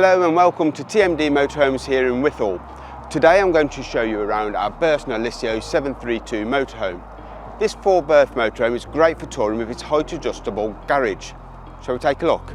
Hello and welcome to TMD Motorhomes here in Withall. Today I'm going to show you around our Burstner Lyseo 732 motorhome. This 4-berth motorhome is great for touring with its height adjustable garage. Shall we take a look?